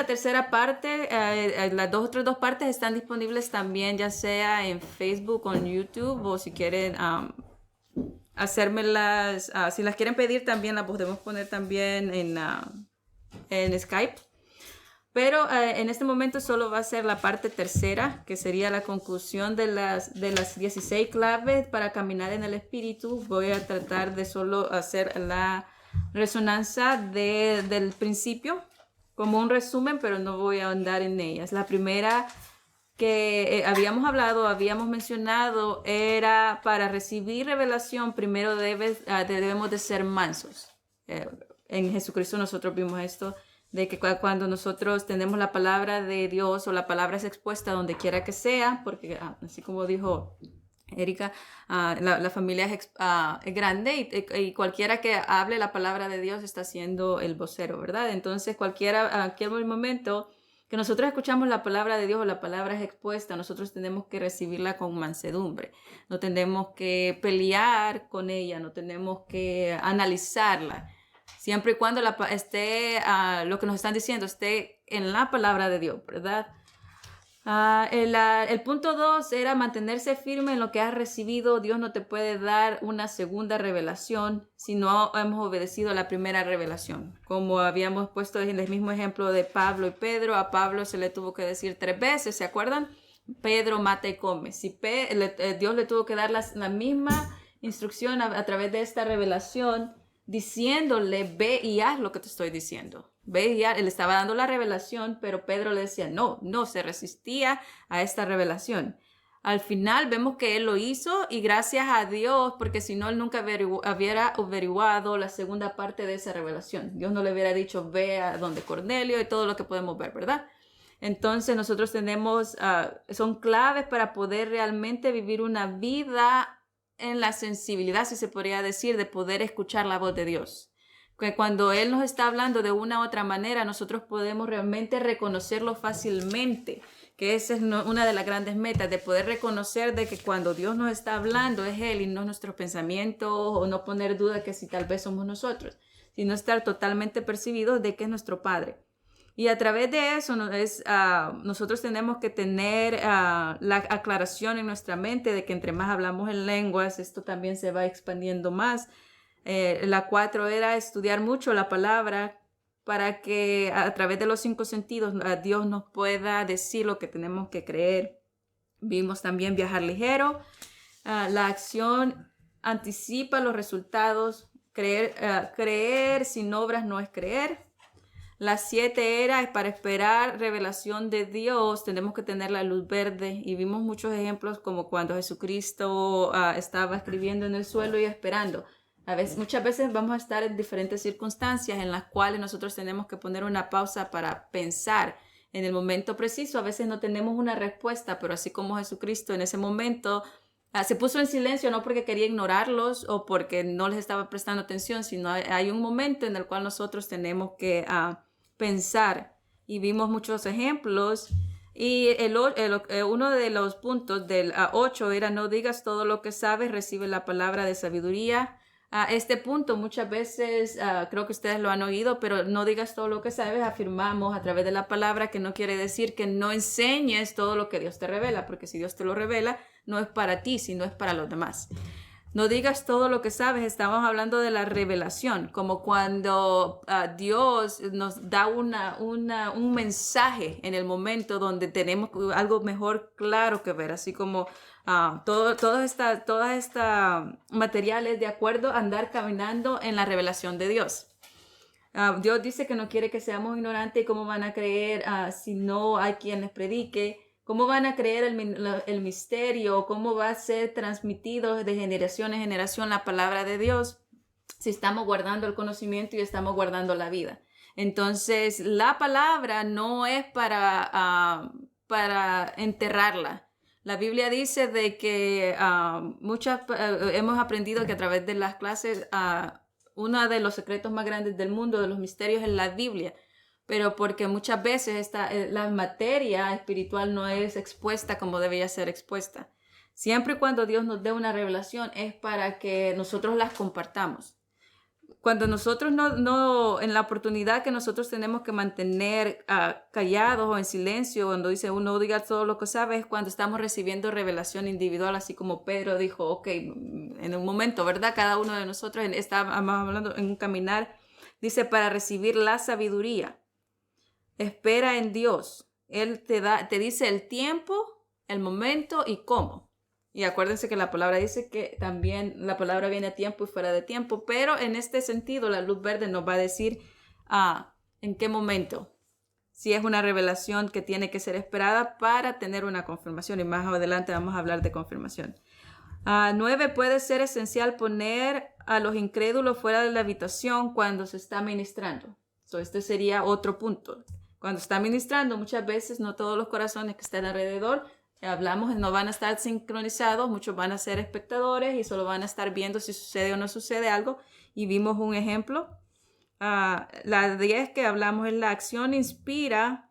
la tercera parte, las otras dos partes están disponibles también, ya sea en Facebook o en YouTube, o si quieren hacérmelas, si las quieren pedir también las podemos poner también en Skype. Pero en este momento solo va a ser la parte tercera, que sería la conclusión de las 16 claves para caminar en el Espíritu. Voy a tratar de solo hacer la resonancia del principio, como un resumen, pero no voy a andar en ellas. La primera que habíamos mencionado, era para recibir revelación, primero debemos de ser mansos. En Jesucristo nosotros vimos esto, de que cuando nosotros tenemos la palabra de Dios o la palabra es expuesta donde quiera que sea, porque así como dijo Erika, la familia es grande y cualquiera que hable la palabra de Dios está siendo el vocero, ¿verdad? Entonces cualquier momento que nosotros escuchamos la palabra de Dios o la palabra es expuesta, nosotros tenemos que recibirla con mansedumbre, no tenemos que pelear con ella, no tenemos que analizarla, siempre y cuando lo que nos están diciendo esté en la palabra de Dios, ¿verdad? El punto 2 era mantenerse firme en lo que has recibido. Dios no te puede dar una segunda revelación si no hemos obedecido a la primera revelación. Como habíamos puesto en el mismo ejemplo de Pablo y Pedro, a Pablo se le tuvo que decir 3 veces, ¿se acuerdan? Pedro, mata y come. Dios le tuvo que dar la misma instrucción a través de esta revelación, diciéndole, ve y haz lo que te estoy diciendo. Ve y haz. Él estaba dando la revelación, pero Pedro le decía, no, se resistía a esta revelación. Al final vemos que él lo hizo y gracias a Dios, porque si no, él nunca hubiera averiguado la segunda parte de esa revelación. Dios no le hubiera dicho, ve a donde Cornelio y todo lo que podemos ver, ¿verdad? Entonces nosotros son claves para poder realmente vivir una vida en la sensibilidad, si se podría decir, de poder escuchar la voz de Dios. Que cuando Él nos está hablando de una u otra manera, nosotros podemos realmente reconocerlo fácilmente, que esa es una de las grandes metas, de poder reconocer de que cuando Dios nos está hablando es Él y no nuestros pensamientos, o no poner duda que si tal vez somos nosotros, sino estar totalmente percibidos de que es nuestro Padre. Y a través de eso nosotros tenemos que tener la aclaración en nuestra mente de que entre más hablamos en lenguas, esto también se va expandiendo más. La 4 era estudiar mucho la palabra para que a través de los 5 sentidos Dios nos pueda decir lo que tenemos que creer. Vimos también viajar ligero. La acción anticipa los resultados. Creer sin obras no es creer. La 7 era para esperar revelación de Dios, tenemos que tener la luz verde, y vimos muchos ejemplos como cuando Jesucristo estaba escribiendo en el suelo y esperando. Muchas veces vamos a estar en diferentes circunstancias en las cuales nosotros tenemos que poner una pausa para pensar en el momento preciso. A veces no tenemos una respuesta, pero así como Jesucristo en ese momento se puso en silencio, no porque quería ignorarlos o porque no les estaba prestando atención, sino hay un momento en el cual nosotros tenemos que pensar, y vimos muchos ejemplos. Y uno de los puntos del 8 era no digas todo lo que sabes, recibe la palabra de sabiduría. Este punto muchas veces creo que ustedes lo han oído, pero no digas todo lo que sabes, afirmamos a través de la palabra que no quiere decir que no enseñes todo lo que Dios te revela, porque si Dios te lo revela no es para ti, sino es para los demás. No digas todo lo que sabes, estamos hablando de la revelación, como cuando Dios nos da un mensaje en el momento donde tenemos algo mejor claro que ver, así como todas estas materiales de acuerdo a andar caminando en la revelación de Dios. Dios dice que no quiere que seamos ignorantes. ¿Cómo van a creer si no hay quien les predique? ¿Cómo van a creer el misterio? ¿Cómo va a ser transmitido de generación en generación la palabra de Dios si estamos guardando el conocimiento y estamos guardando la vida? Entonces, la palabra no es para enterrarla. La Biblia dice de que hemos aprendido que a través de las clases uno de los secretos más grandes del mundo, de los misterios, es la Biblia. Pero porque muchas veces la materia espiritual no es expuesta como debería ser expuesta. Siempre y cuando Dios nos dé una revelación es para que nosotros las compartamos. Cuando nosotros en la oportunidad que nosotros tenemos que mantener callados o en silencio, cuando dice uno diga todo lo que sabe, es cuando estamos recibiendo revelación individual, así como Pedro dijo, ok, en un momento, ¿verdad? Cada uno de nosotros estábamos hablando en un caminar, dice, para recibir la sabiduría. Espera en Dios. Él te dice el tiempo, el momento y cómo. Y acuérdense que la palabra dice que también la palabra viene a tiempo y fuera de tiempo, pero en este sentido la luz verde nos va a decir en qué momento, si es una revelación que tiene que ser esperada para tener una confirmación, y más adelante vamos a hablar de confirmación. 9, puede ser esencial poner a los incrédulos fuera de la habitación cuando se está ministrando. Este sería otro punto. Cuando está ministrando, muchas veces no todos los corazones que están alrededor hablamos, no van a estar sincronizados, muchos van a ser espectadores y solo van a estar viendo si sucede o no sucede algo. Y vimos un ejemplo. La 10 que hablamos es la acción inspira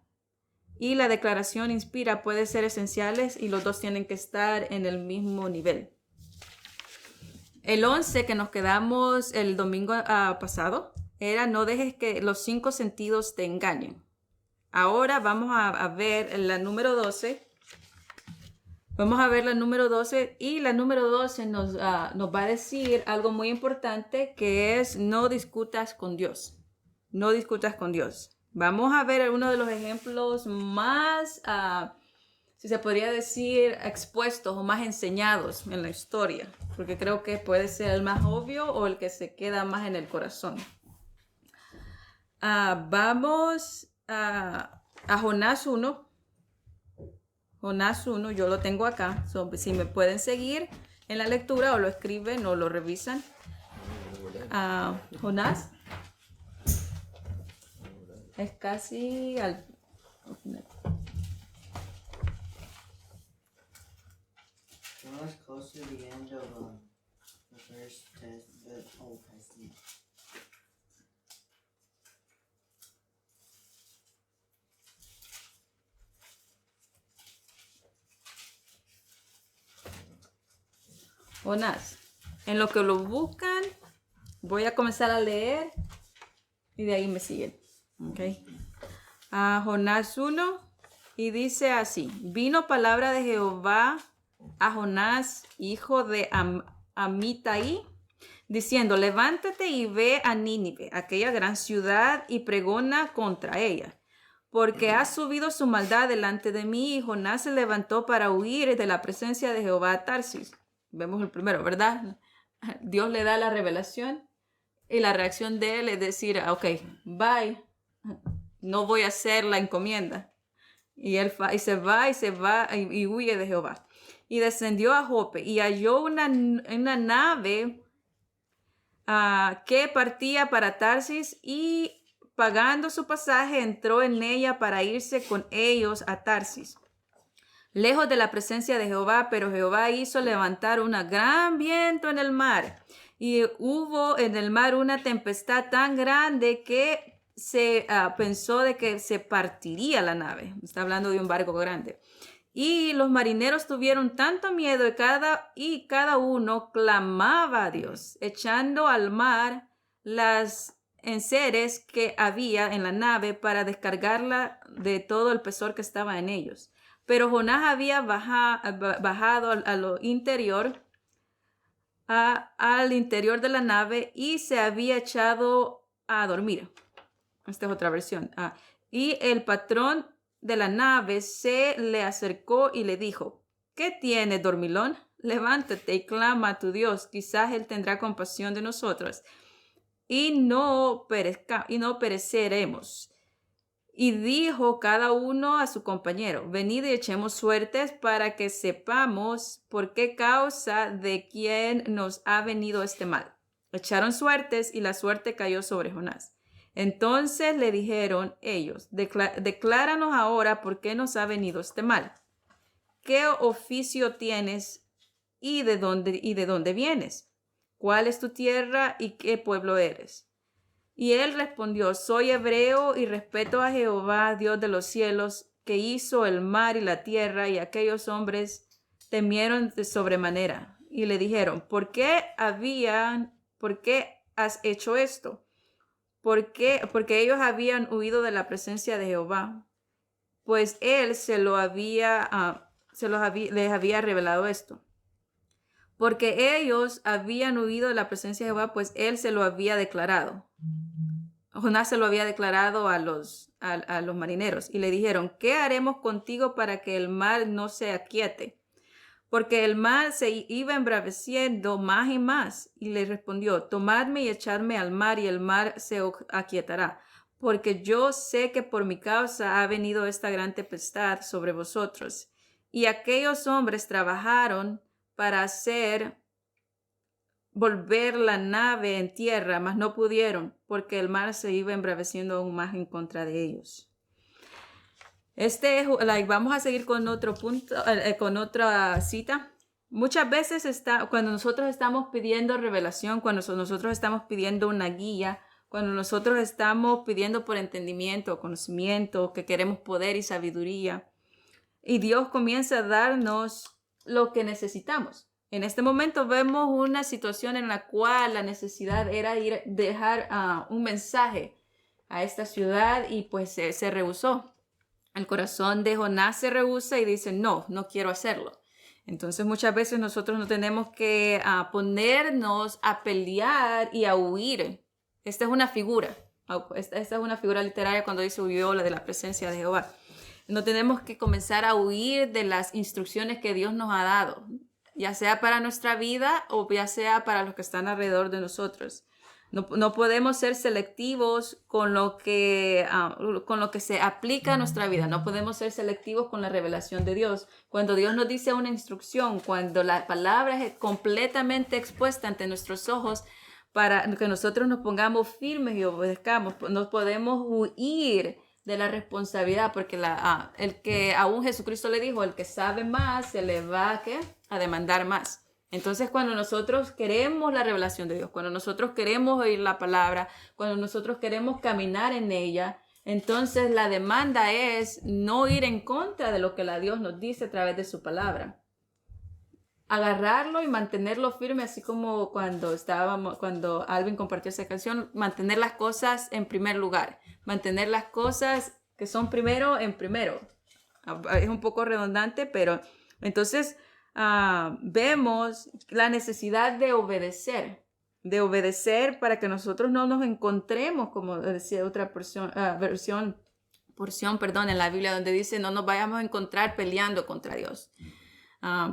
y la declaración inspira, puede ser esenciales y los dos tienen que estar en el mismo nivel. El 11 que nos quedamos el domingo pasado era no dejes que los 5 sentidos te engañen. Ahora vamos a ver la número 12. Vamos a ver la número 12 y la número 12 nos va a decir algo muy importante que es no discutas con Dios. No discutas con Dios. Vamos a ver uno de los ejemplos más, si se podría decir, expuestos o más enseñados en la historia, porque creo que puede ser el más obvio o el que se queda más en el corazón. Vamos a Jonás 1. Jonás 1, yo lo tengo acá. Si me pueden seguir en la lectura o lo escriben o lo revisan. Jonás es casi al... Jonah's close to the end of the first the Old Testament. Jonás, en lo que lo buscan, voy a comenzar a leer y de ahí me siguen. Okay. Jonás 1 y dice así: vino palabra de Jehová a Jonás, hijo de Amitai, diciendo: levántate y ve a Nínive, aquella gran ciudad, y pregona contra ella, porque ha subido su maldad delante de mí. Y Jonás se levantó para huir de la presencia de Jehová a Tarsis. Vemos el primero, ¿verdad? Dios le da la revelación y la reacción de él es decir, ok, bye, no voy a hacer la encomienda. Y él se va y huye de Jehová. Y descendió a Jope y halló una nave que partía para Tarsis, y pagando su pasaje entró en ella para irse con ellos a Tarsis, lejos de la presencia de Jehová. Pero Jehová hizo levantar un gran viento en el mar, y hubo en el mar una tempestad tan grande que se pensó de que se partiría la nave. Está hablando de un barco grande. Y los marineros tuvieron tanto miedo y cada uno clamaba a Dios, echando al mar las enseres que había en la nave para descargarla de todo el pesor que estaba en ellos. Pero Jonás había bajado a lo interior, al interior de la nave, y se había echado a dormir. Esta es otra versión. Y el patrón de la nave se le acercó y le dijo: ¿qué tienes, dormilón? Levántate y clama a tu Dios, quizás él tendrá compasión de nosotros y no pereceremos. Y dijo cada uno a su compañero: venid y echemos suertes para que sepamos por qué causa de quién nos ha venido este mal. Echaron suertes y la suerte cayó sobre Jonás. Entonces le dijeron ellos: decláranos ahora por qué nos ha venido este mal. ¿Qué oficio tienes y de dónde vienes? ¿Cuál es tu tierra y qué pueblo eres? Y él respondió: soy hebreo y respeto a Jehová, Dios de los cielos, que hizo el mar y la tierra. Y aquellos hombres temieron de sobremanera y le dijeron: ¿por qué has hecho esto? ¿Por qué? Porque ellos habían huido de la presencia de Jehová, pues él les había revelado esto. Porque ellos habían huido de la presencia de Jehová, pues él se lo había declarado. Jonás se lo había declarado a los marineros y le dijeron, ¿qué haremos contigo para que el mar no se aquiete? Porque el mar se iba embraveciendo más y más. Y le respondió, tomadme y echadme al mar y el mar se aquietará. Porque yo sé que por mi causa ha venido esta gran tempestad sobre vosotros. Y aquellos hombres trabajaron para hacer volver la nave en tierra, mas no pudieron, porque el mar se iba embraveciendo aún más en contra de ellos. Vamos a seguir con otro punto, con otra cita. Muchas veces cuando nosotros estamos pidiendo revelación, cuando nosotros estamos pidiendo una guía, cuando nosotros estamos pidiendo por entendimiento, conocimiento, que queremos poder y sabiduría, y Dios comienza a darnos lo que necesitamos. En este momento vemos una situación en la cual la necesidad era dejar un mensaje a esta ciudad y pues se rehusó. El corazón de Jonás se rehúsa y dice, no quiero hacerlo. Entonces muchas veces nosotros no tenemos que ponernos a pelear y a huir. Esta es una figura. Esta es una figura literaria cuando dice huyó de la presencia de Jehová. No tenemos que comenzar a huir de las instrucciones que Dios nos ha dado, ya sea para nuestra vida o ya sea para los que están alrededor de nosotros. No podemos ser selectivos con lo que se aplica a nuestra vida. No podemos ser selectivos con la revelación de Dios. Cuando Dios nos dice una instrucción, cuando la palabra es completamente expuesta ante nuestros ojos, para que nosotros nos pongamos firmes y obedezcamos, no podemos huir de la responsabilidad, porque el que aún Jesucristo le dijo, el que sabe más se le va a demandar más. Entonces, cuando nosotros queremos la revelación de Dios, cuando nosotros queremos oír la palabra, cuando nosotros queremos caminar en ella, entonces la demanda es no ir en contra de lo que Dios nos dice a través de su palabra. Agarrarlo y mantenerlo firme, así como cuando Alvin compartió esa canción, mantener las cosas en primer lugar, mantener las cosas que son primero en primero. Es un poco redundante, pero entonces vemos la necesidad de obedecer para que nosotros no nos encontremos, como decía otra porción en la Biblia, donde dice no nos vayamos a encontrar peleando contra Dios.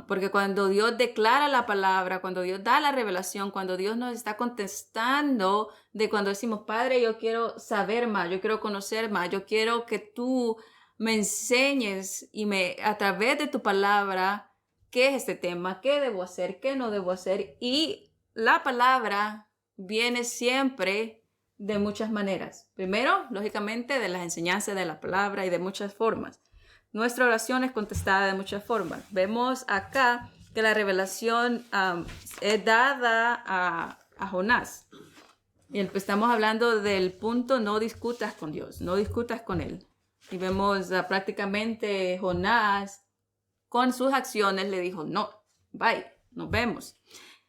Porque cuando Dios declara la palabra, cuando Dios da la revelación, cuando Dios nos está contestando de cuando decimos, Padre, yo quiero saber más, yo quiero conocer más, yo quiero que tú me enseñes a través de tu palabra, qué es este tema, qué debo hacer, qué no debo hacer. Y la palabra viene siempre de muchas maneras. Primero, lógicamente, de las enseñanzas de la palabra y de muchas formas. Nuestra oración es contestada de muchas formas. Vemos acá que la revelación es dada a Jonás. Y estamos hablando del punto no discutas con Dios, no discutas con Él. Y vemos prácticamente Jonás con sus acciones le dijo, no, bye, nos vemos.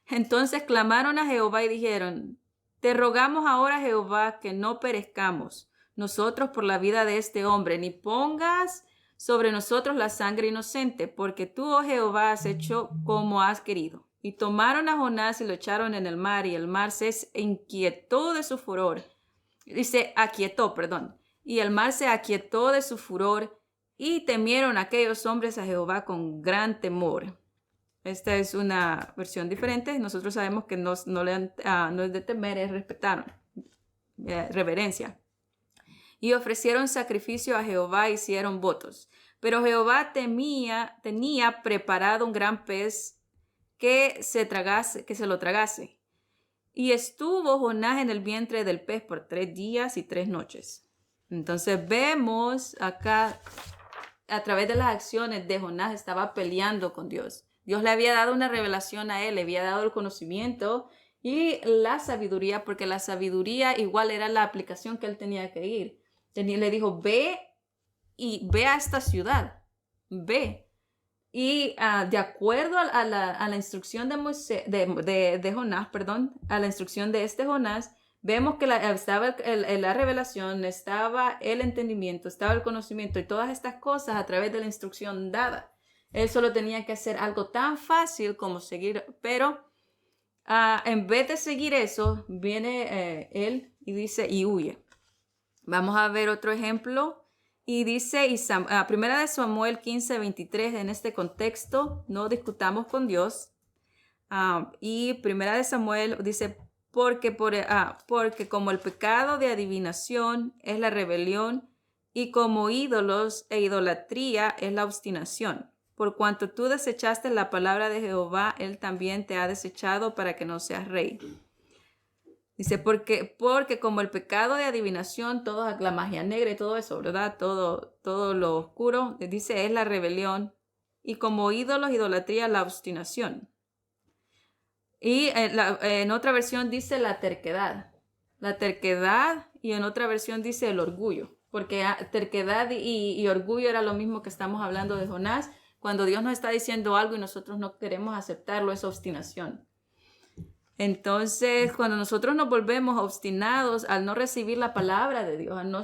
Entonces clamaron a Jehová y dijeron, te rogamos ahora, Jehová, que no perezcamos nosotros por la vida de este hombre, ni pongas sobre nosotros la sangre inocente, porque tú, oh Jehová, has hecho como has querido. Y tomaron a Jonás y lo echaron en el mar, y el mar se inquietó de su furor. Y el mar se aquietó de su furor, y temieron aquellos hombres a Jehová con gran temor. Esta es una versión diferente. Nosotros sabemos que no es de temer, es respetar, reverencia. Y ofrecieron sacrificio a Jehová y hicieron votos. Pero Jehová tenía preparado un gran pez que se lo tragase. Y estuvo Jonás en el vientre del pez por 3 días y 3 noches. Entonces vemos acá, a través de las acciones de Jonás, estaba peleando con Dios. Dios le había dado una revelación a él, le había dado el conocimiento y la sabiduría, porque la sabiduría igual era la aplicación que él tenía que ir. Le dijo, ve a esta ciudad, ve. Y de acuerdo a la instrucción de, de Jonás, perdón, a la instrucción de este Jonás, vemos que estaba la revelación, estaba el entendimiento, estaba el conocimiento y todas estas cosas a través de la instrucción dada. Él solo tenía que hacer algo tan fácil como seguir, pero en vez de seguir eso, viene él y dice, y huye. Vamos a ver otro ejemplo. Y dice, primera de Samuel 15:23, en este contexto, no discutamos con Dios. Y primera de Samuel dice, porque como el pecado de adivinación es la rebelión, y como ídolos e idolatría es la obstinación. Por cuanto tú desechaste la palabra de Jehová, él también te ha desechado para que no seas rey. Dice, porque como el pecado de adivinación, toda la magia negra y todo eso, ¿verdad? Todo lo oscuro, dice, es la rebelión. Y como ídolos, idolatría, la obstinación. Y en otra versión dice la terquedad. La terquedad, y en otra versión dice el orgullo. Porque terquedad y orgullo era lo mismo que estamos hablando de Jonás. Cuando Dios nos está diciendo algo y nosotros no queremos aceptarlo, es obstinación. Entonces, cuando nosotros nos volvemos obstinados al no recibir la palabra de Dios, al no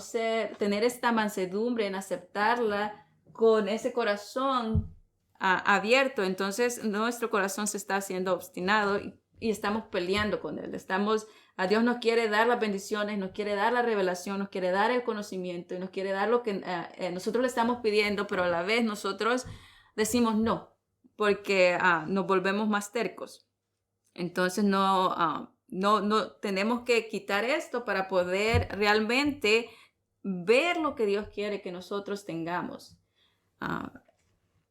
tener esta mansedumbre en aceptarla con ese corazón abierto, entonces nuestro corazón se está haciendo obstinado y estamos peleando con él. A Dios nos quiere dar las bendiciones, nos quiere dar la revelación, nos quiere dar el conocimiento y nos quiere dar lo que nosotros le estamos pidiendo, pero a la vez nosotros decimos no, porque nos volvemos más tercos. Entonces no tenemos que quitar esto para poder realmente ver lo que Dios quiere que nosotros tengamos.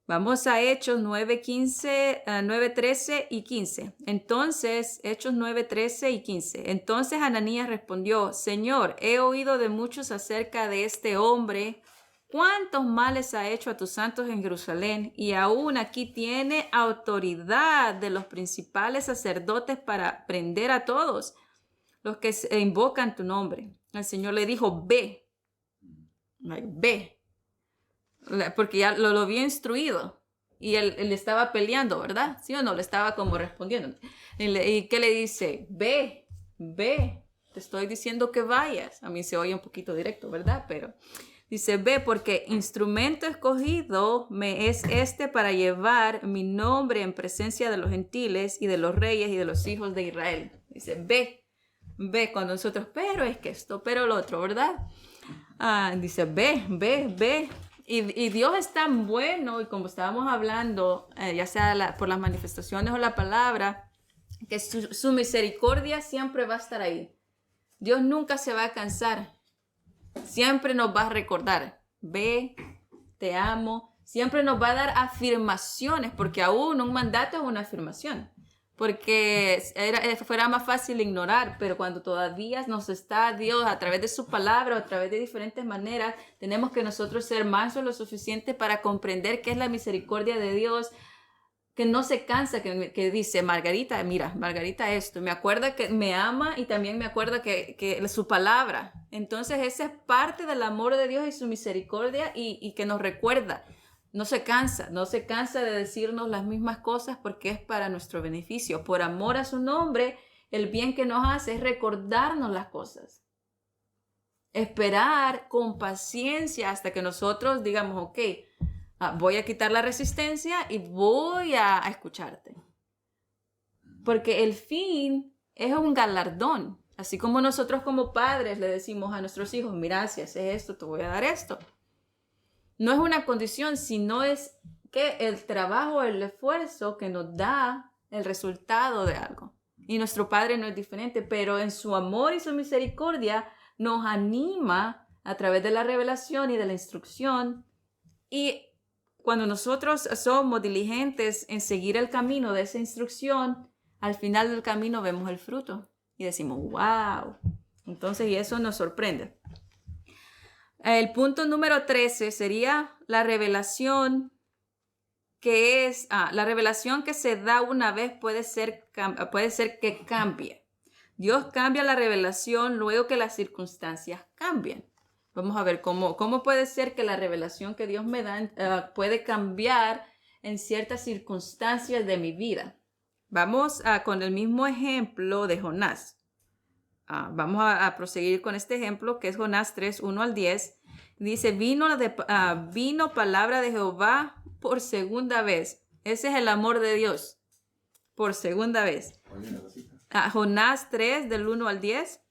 Vamos a Hechos 9:13 y 15. Entonces, Hechos 9:13 y 15. Entonces Ananías respondió, Señor, he oído de muchos acerca de este hombre, cuántos males ha hecho a tus santos en Jerusalén, y aún aquí tiene autoridad de los principales sacerdotes para prender a todos los que invocan tu nombre. El Señor le dijo, ve, ve, porque ya lo había instruido y él estaba peleando, ¿verdad? ¿Sí o no? Le estaba como respondiendo. ¿Y qué le dice? Ve, te estoy diciendo que vayas. A mí se oye un poquito directo, ¿verdad? Pero dice, ve, porque instrumento escogido me es para llevar mi nombre en presencia de los gentiles y de los reyes y de los hijos de Israel. Dice, ve, cuando nosotros, pero es que esto, pero lo otro, ¿verdad? Dice, ve. Y Dios es tan bueno, y como estábamos hablando, ya sea por las manifestaciones o la palabra, que su misericordia siempre va a estar ahí. Dios nunca se va a cansar. Siempre nos va a recordar, ve, te amo. Siempre nos va a dar afirmaciones, porque aún un mandato es una afirmación. Porque fuera más fácil ignorar, pero cuando todavía nos está Dios a través de su palabra o a través de diferentes maneras, tenemos que nosotros ser mansos lo suficiente para comprender qué es la misericordia de Dios, que no se cansa, que dice, Margarita, mira, Margarita esto, me acuerda que me ama y también me acuerda que su palabra. Entonces esa es parte del amor de Dios y su misericordia y que nos recuerda. No se cansa de decirnos las mismas cosas porque es para nuestro beneficio. Por amor a su nombre, el bien que nos hace es recordarnos las cosas. Esperar con paciencia hasta que nosotros digamos, ok, voy a quitar la resistencia y voy a escucharte. Porque el fin es un galardón. Así como nosotros como padres le decimos a nuestros hijos, mira, si haces esto, te voy a dar esto. No es una condición, sino es que el trabajo, el esfuerzo que nos da el resultado de algo. Y nuestro Padre no es diferente, pero en su amor y su misericordia nos anima a través de la revelación y de la instrucción. Y cuando nosotros somos diligentes en seguir el camino de esa instrucción, al final del camino vemos el fruto y decimos, wow. Entonces, y eso nos sorprende. El punto número 13 sería la revelación que es, la revelación que se da una vez puede ser que cambie. Dios cambia la revelación luego que las circunstancias cambien. Vamos a ver cómo puede ser que la revelación que Dios me da puede cambiar en ciertas circunstancias de mi vida. Vamos con el mismo ejemplo de Jonás. Vamos a proseguir con este ejemplo que es Jonás 3, 1 al 10. Dice, vino palabra de Jehová por segunda vez. Ese es el amor de Dios. Por segunda vez. Jonás 3 del 1 al 10.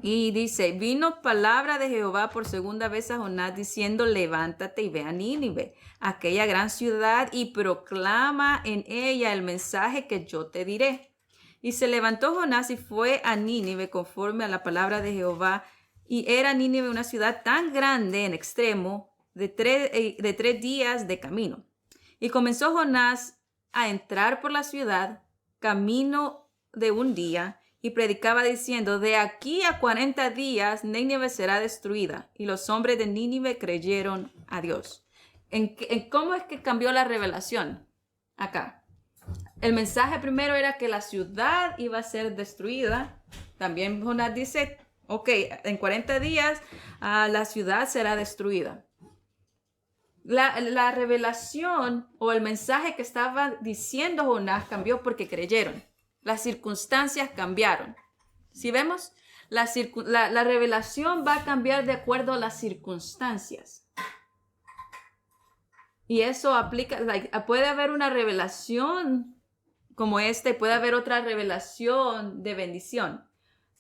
Y dice, vino palabra de Jehová por segunda vez a Jonás diciendo, levántate y ve a Nínive, aquella gran ciudad, y proclama en ella el mensaje que yo te diré. Y se levantó Jonás y fue a Nínive conforme a la palabra de Jehová. Y era Nínive una ciudad tan grande en extremo de 3 días de camino. Y comenzó Jonás a entrar por la ciudad, camino de un día, y predicaba diciendo, de aquí a 40 días Nínive será destruida. Y los hombres de Nínive creyeron a Dios. ¿Cómo es que cambió la revelación acá? El mensaje primero era que la ciudad iba a ser destruida. También Jonás dice, ok, en 40 días la ciudad será destruida. La revelación o el mensaje que estaba diciendo Jonás cambió porque creyeron. Las circunstancias cambiaron. ¿Sí vemos? La revelación va a cambiar de acuerdo a las circunstancias. Y eso aplica, puede haber una revelación como esta y puede haber otra revelación de bendición.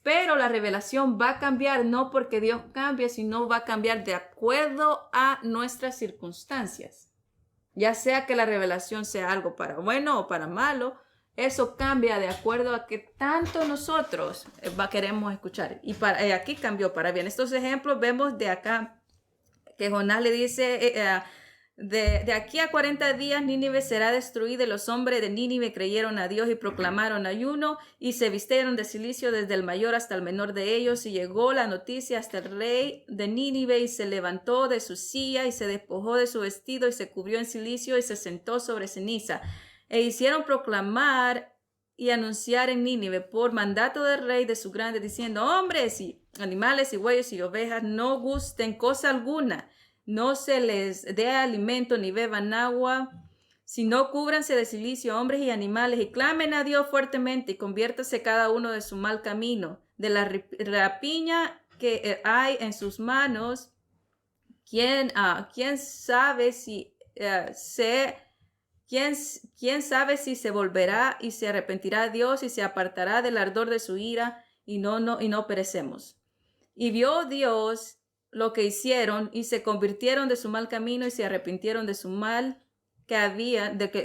Pero la revelación va a cambiar no porque Dios cambie, sino va a cambiar de acuerdo a nuestras circunstancias. Ya sea que la revelación sea algo para bueno o para malo, eso cambia de acuerdo a que tanto nosotros queremos escuchar. Y aquí cambió para bien. Estos ejemplos vemos de acá que Jonás le dice, de aquí a 40 días Nínive será destruida. Y los hombres de Nínive creyeron a Dios y proclamaron ayuno y se vistieron de cilicio desde el mayor hasta el menor de ellos. Y llegó la noticia hasta el rey de Nínive y se levantó de su silla y se despojó de su vestido y se cubrió en cilicio y se sentó sobre ceniza. E hicieron proclamar y anunciar en Nínive por mandato del rey de su grande, diciendo, hombres y animales y bueyes y ovejas, no gusten cosa alguna, no se les dé alimento ni beban agua, sino cúbranse de cilicio hombres y animales y clamen a Dios fuertemente y conviértase cada uno de su mal camino, de la rapiña que hay en sus manos. ¿Quién sabe si ¿Quién sabe si se volverá y se arrepentirá Dios y se apartará del ardor de su ira y no perecemos? Y vio Dios lo que hicieron y se convirtieron de su mal camino y se arrepintieron de su mal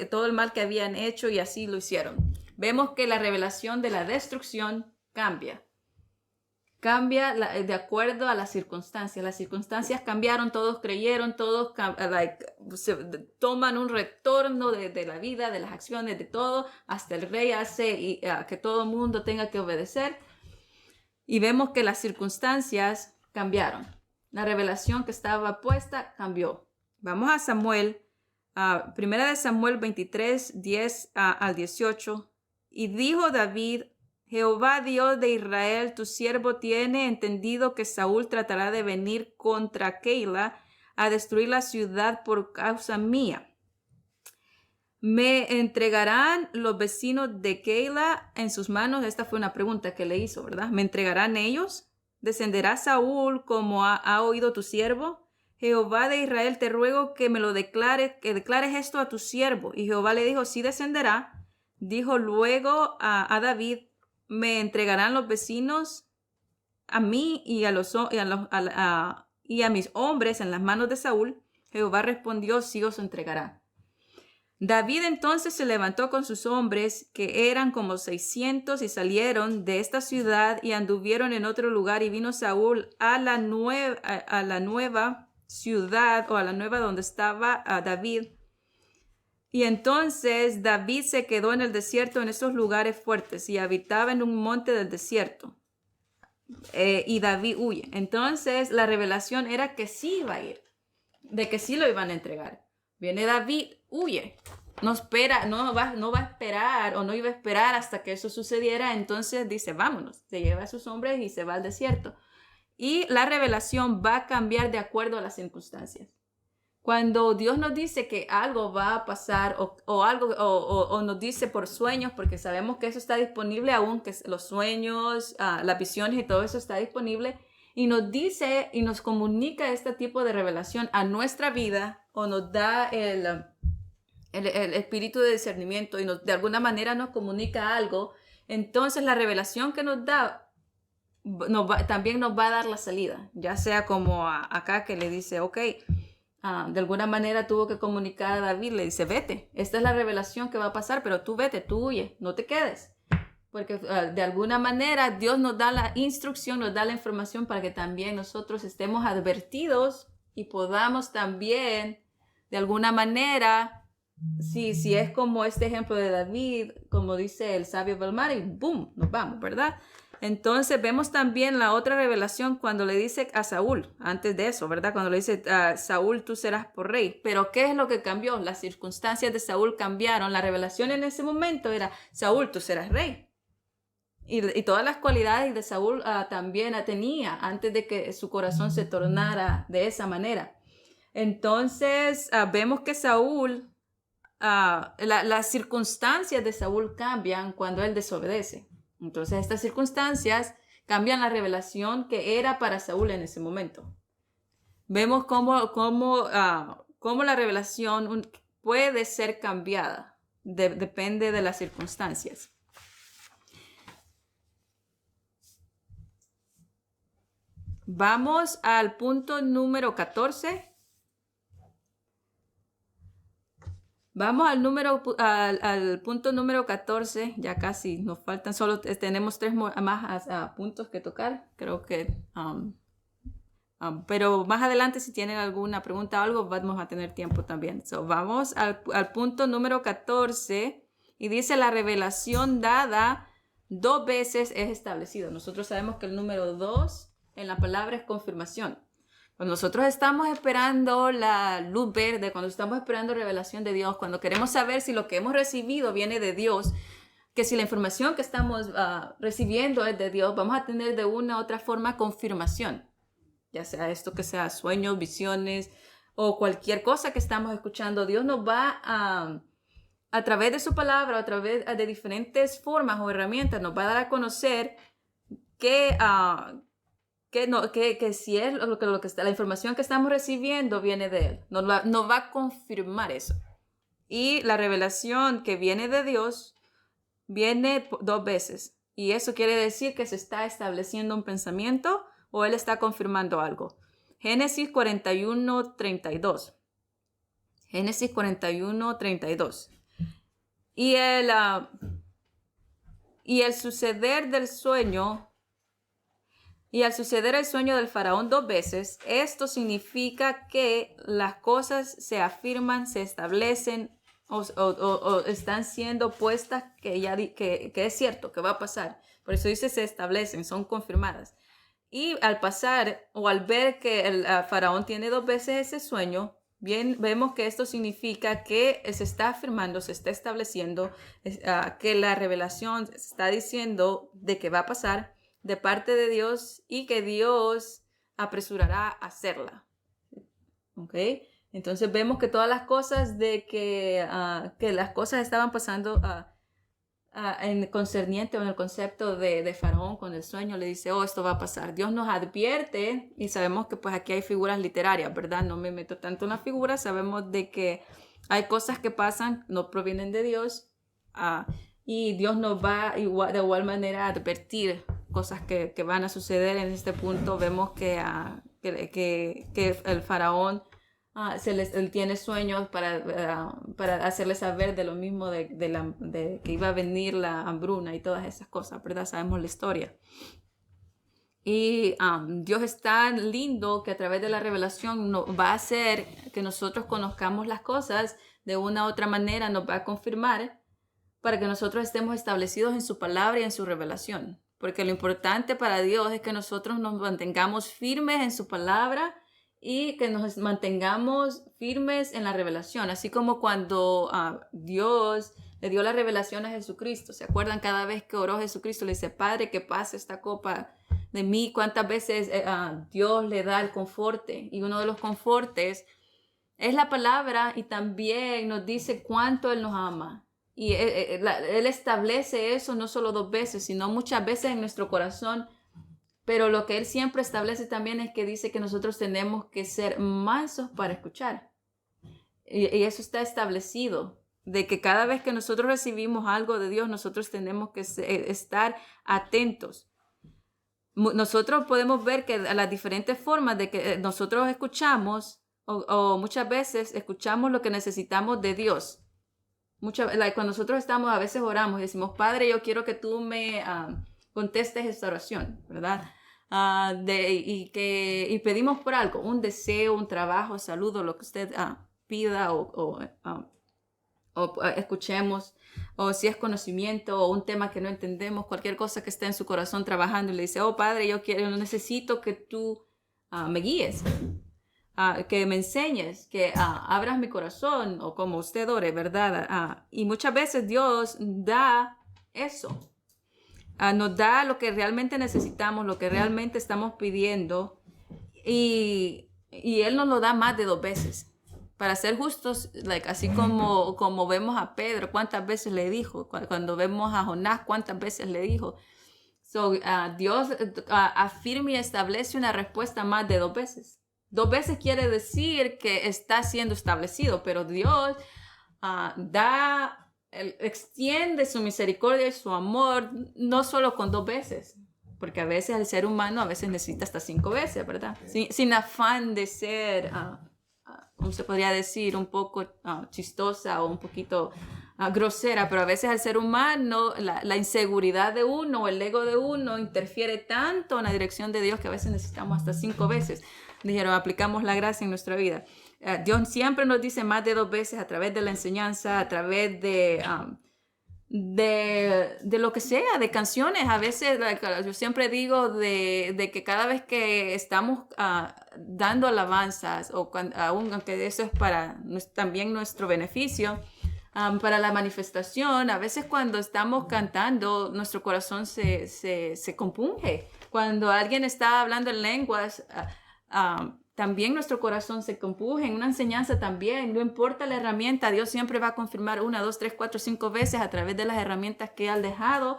todo el mal que habían hecho y así lo hicieron. Vemos que la revelación de la destrucción cambia de acuerdo a las circunstancias. Las circunstancias cambiaron, todos creyeron, todos toman un retorno de la vida, de las acciones, de todo, hasta el rey hace que todo el mundo tenga que obedecer. Y vemos que las circunstancias cambiaron. La revelación que estaba puesta cambió. Vamos a Samuel, primera de Samuel 23, 10 al 18. Y dijo David, Jehová Dios de Israel, tu siervo tiene entendido que Saúl tratará de venir contra Keila a destruir la ciudad por causa mía. ¿Me entregarán los vecinos de Keila en sus manos? Esta fue una pregunta que le hizo, ¿verdad? ¿Me entregarán ellos? ¿Descenderá Saúl como ha oído tu siervo? Jehová de Israel, te ruego que me lo declares esto a tu siervo. Y Jehová le dijo, sí descenderá. Dijo luego a David, ¿me entregarán los vecinos a mí y a mis hombres en las manos de Saúl? Jehová respondió, sí os entregará. David entonces se levantó con sus hombres, que eran como 600, y salieron de esta ciudad y anduvieron en otro lugar. Y vino Saúl a la nueva ciudad, o a la nueva donde estaba David. Y entonces David se quedó en el desierto, en esos lugares fuertes, y habitaba en un monte del desierto. Y David huye. Entonces la revelación era que sí iba a ir, de que sí lo iban a entregar. Viene David, huye. No va a esperar, o no iba a esperar hasta que eso sucediera. Entonces dice, vámonos. Se lleva a sus hombres y se va al desierto. Y la revelación va a cambiar de acuerdo a las circunstancias. Cuando Dios nos dice que algo va a pasar o nos dice por sueños, porque sabemos que eso está disponible aún, que los sueños, las visiones y todo eso está disponible, y nos dice y nos comunica este tipo de revelación a nuestra vida o nos da el espíritu de discernimiento y de alguna manera nos comunica algo, entonces la revelación que nos da también nos va a dar la salida, ya sea como acá que le dice, ok, de alguna manera tuvo que comunicar a David, le dice, vete, esta es la revelación que va a pasar, pero tú vete, tú huye, no te quedes. Porque de alguna manera Dios nos da la instrucción, nos da la información para que también nosotros estemos advertidos y podamos también, de alguna manera, si es como este ejemplo de David, como dice el sabio Belmar, y boom, nos vamos, ¿verdad? Entonces vemos también la otra revelación cuando le dice a Saúl, antes de eso, ¿verdad? Cuando le dice a Saúl, tú serás por rey. Pero ¿qué es lo que cambió? Las circunstancias de Saúl cambiaron. La revelación en ese momento era, Saúl, tú serás rey. Y todas las cualidades de Saúl también tenía antes de que su corazón se tornara de esa manera. Entonces vemos que Saúl, las circunstancias de Saúl cambian cuando él desobedece. Entonces estas circunstancias cambian la revelación que era para Saúl en ese momento. Vemos cómo la revelación puede ser cambiada. Depende de las circunstancias. Vamos al punto número 14. Vamos al punto número 14, ya casi nos faltan, solo tenemos 3 más puntos que tocar, creo que, pero más adelante si tienen alguna pregunta o algo, vamos a tener tiempo también. Vamos al punto número 14 y dice la revelación dada 2 veces es establecido. Nosotros sabemos que el número 2 en la palabra es confirmación. Cuando nosotros estamos esperando la luz verde, cuando estamos esperando revelación de Dios, cuando queremos saber si lo que hemos recibido viene de Dios, que si la información que estamos recibiendo es de Dios, vamos a tener de una u otra forma confirmación. Ya sea esto que sea sueños, visiones o cualquier cosa que estamos escuchando, Dios nos va a través de su palabra, a través de diferentes formas o herramientas, nos va a dar a conocer que si es la información que estamos recibiendo viene de Él. Nos va a confirmar eso. Y la revelación que viene de Dios viene 2 veces. Y eso quiere decir que se está estableciendo un pensamiento o Él está confirmando algo. Génesis 41:32. Génesis 41:32. Y al suceder el sueño del faraón 2 veces, esto significa que las cosas se afirman, se establecen o están siendo puestas que es cierto, que va a pasar. Por eso dice se establecen, son confirmadas. Y al pasar o al ver que el faraón tiene 2 veces ese sueño, bien, vemos que esto significa que se está afirmando, se está estableciendo, que la revelación se está diciendo de que va a pasar de parte de Dios y que Dios apresurará a hacerla. ¿Ok? Entonces vemos que todas las cosas que las cosas estaban pasando en concerniente o en el concepto de Faraón con el sueño, le dice, esto va a pasar. Dios nos advierte y sabemos que pues aquí hay figuras literarias, ¿verdad? No me meto tanto en las figuras, sabemos de que hay cosas que pasan, no provienen de Dios y Dios nos va de igual manera a advertir cosas que van a suceder. En este punto vemos que el faraón él tiene sueños para hacerle saber de lo mismo de que iba a venir la hambruna y todas esas cosas, ¿verdad? Sabemos la historia. Y Dios es tan lindo que a través de la revelación va a hacer que nosotros conozcamos las cosas de una u otra manera, nos va a confirmar para que nosotros estemos establecidos en su palabra y en su revelación. Porque lo importante para Dios es que nosotros nos mantengamos firmes en su palabra y que nos mantengamos firmes en la revelación. Así como cuando Dios le dio la revelación a Jesucristo. ¿Se acuerdan? Cada vez que oró Jesucristo le dice, Padre, que pase esta copa de mí. ¿Cuántas veces Dios le da el conforte? Y uno de los confortes Es la palabra y también nos dice cuánto Él nos ama. Y Él establece eso no solo 2 veces, sino muchas veces en nuestro corazón. Pero lo que Él siempre establece también es que dice que nosotros tenemos que ser mansos para escuchar. Y eso está establecido, de que cada vez que nosotros recibimos algo de Dios, nosotros tenemos que estar atentos. Nosotros podemos ver que las diferentes formas de que nosotros escuchamos, o muchas veces escuchamos lo que necesitamos de Dios. Cuando nosotros estamos, a veces oramos y decimos, Padre, yo quiero que tú me contestes esta oración, ¿verdad? Y pedimos por algo, un deseo, un trabajo, salud, o lo que usted pida o escuchemos, o si es conocimiento o un tema que no entendemos, cualquier cosa que esté en su corazón trabajando, y le dice, oh Padre, yo necesito que tú me guíes, que me enseñes, que abras mi corazón, o como usted ore, ¿verdad? Y muchas veces Dios da eso, nos da lo que realmente necesitamos, lo que realmente estamos pidiendo, y Él nos lo da más de 2 veces. Para ser justos, así como vemos a Pedro, cuántas veces le dijo, cuando vemos a Jonás, cuántas veces le dijo. Dios afirma y establece una respuesta más de 2 veces. 2 veces quiere decir que está siendo establecido, pero Dios extiende su misericordia y su amor no solo con 2 veces, porque a veces el ser humano a veces necesita hasta 5 veces, ¿verdad? Sin afán de ser, ¿cómo se podría decir? Un poco chistosa o un poquito grosera, pero a veces al ser humano la inseguridad de uno o el ego de uno interfiere tanto en la dirección de Dios que a veces necesitamos hasta 5 veces. Dijeron, aplicamos la gracia en nuestra vida. Dios siempre nos dice más de 2 veces a través de la enseñanza, a través de lo que sea, de canciones. A veces, yo siempre digo de que cada vez que estamos dando alabanzas, o aunque eso es para también nuestro beneficio, para la manifestación, a veces cuando estamos cantando, nuestro corazón se compunge. Cuando alguien está hablando en lenguas, también nuestro corazón se compunge. En una enseñanza también, no importa la herramienta, Dios siempre va a confirmar 1, 2, 3, 4, 5 veces a través de las herramientas que ha dejado,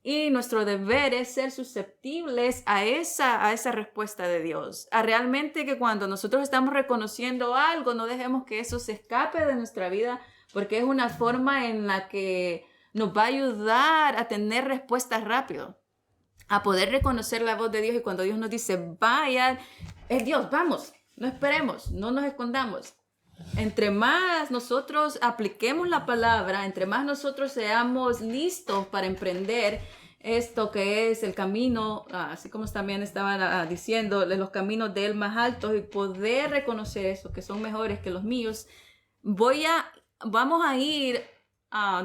y nuestro deber es ser susceptibles a esa respuesta de Dios, a realmente que cuando nosotros estamos reconociendo algo, no dejemos que eso se escape de nuestra vida, porque es una forma en la que nos va a ayudar a tener respuestas rápido, a poder reconocer la voz de Dios. Y cuando Dios nos dice, vayan, es Dios, vamos, no esperemos, no nos escondamos. Entre más nosotros apliquemos la palabra, entre más nosotros seamos listos para emprender esto que es el camino, así como también estaban diciendo, los caminos de Él más altos, y poder reconocer eso, que son mejores que los míos, vamos a ir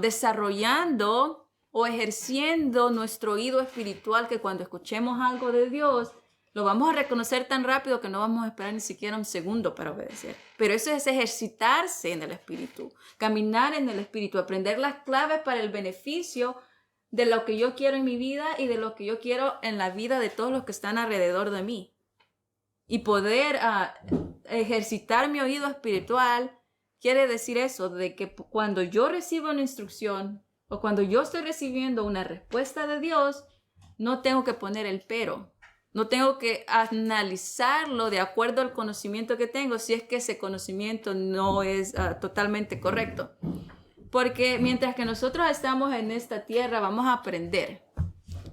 desarrollando o ejerciendo nuestro oído espiritual, que cuando escuchemos algo de Dios, lo vamos a reconocer tan rápido que no vamos a esperar ni siquiera un segundo para obedecer. Pero eso es ejercitarse en el Espíritu, caminar en el Espíritu, aprender las claves para el beneficio de lo que yo quiero en mi vida y de lo que yo quiero en la vida de todos los que están alrededor de mí. Y poder ejercitar mi oído espiritual quiere decir eso, de que cuando yo recibo una instrucción o cuando yo estoy recibiendo una respuesta de Dios, no tengo que poner el pero. No tengo que analizarlo de acuerdo al conocimiento que tengo, si es que ese conocimiento no es totalmente correcto. Porque mientras que nosotros estamos en esta tierra, vamos a aprender.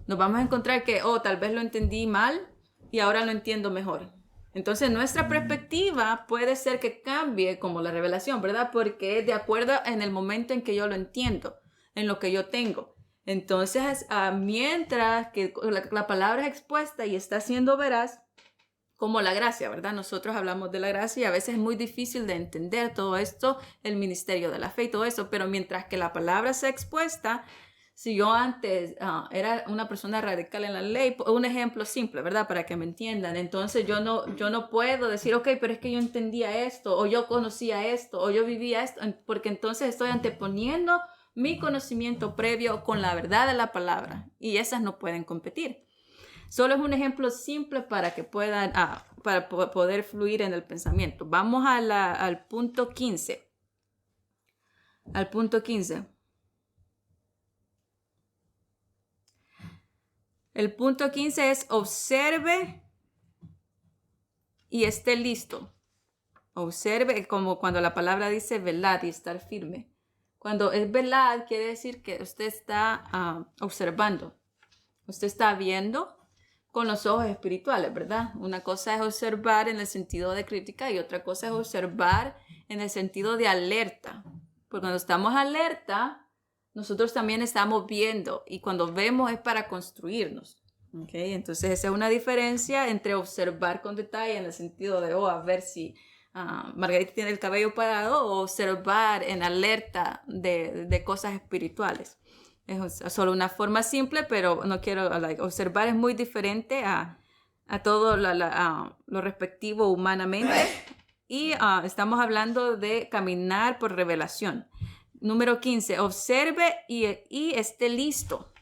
Nos vamos a encontrar que, tal vez lo entendí mal y ahora lo entiendo mejor. Entonces, nuestra perspectiva puede ser que cambie como la revelación, ¿verdad? Porque es de acuerdo en el momento en que yo lo entiendo, en lo que yo tengo. Entonces, mientras que la palabra es expuesta y está siendo veraz, como la gracia, ¿verdad? Nosotros hablamos de la gracia y a veces es muy difícil de entender todo esto, el ministerio de la fe y todo eso, pero mientras que la palabra sea expuesta, si yo antes era una persona radical en la ley, un ejemplo simple, ¿verdad? Para que me entiendan, entonces yo no puedo decir, ok, pero es que yo entendía esto, o yo conocía esto, o yo vivía esto, porque entonces estoy anteponiendo mi conocimiento previo con la verdad de la palabra, y esas no pueden competir. Solo es un ejemplo simple para que puedan, poder fluir en el pensamiento. Vamos al punto 15. Al punto 15. El punto 15 es observe y esté listo. Observe, como cuando la palabra dice velad y estar firme. Cuando es velad, quiere decir que usted está observando. Usted está viendo con los ojos espirituales, ¿verdad? Una cosa es observar en el sentido de crítica y otra cosa es observar en el sentido de alerta. Porque cuando estamos alerta, nosotros también estamos viendo y cuando vemos es para construirnos. ¿Okay? Entonces esa es una diferencia entre observar con detalle en el sentido de, a ver si Margarita tiene el cabello parado, o observar en alerta de cosas espirituales. Es solo una forma simple, pero no quiero, observar es muy diferente a todo lo respectivo humanamente. Y estamos hablando de caminar por revelación. Número 15, observe y esté listo.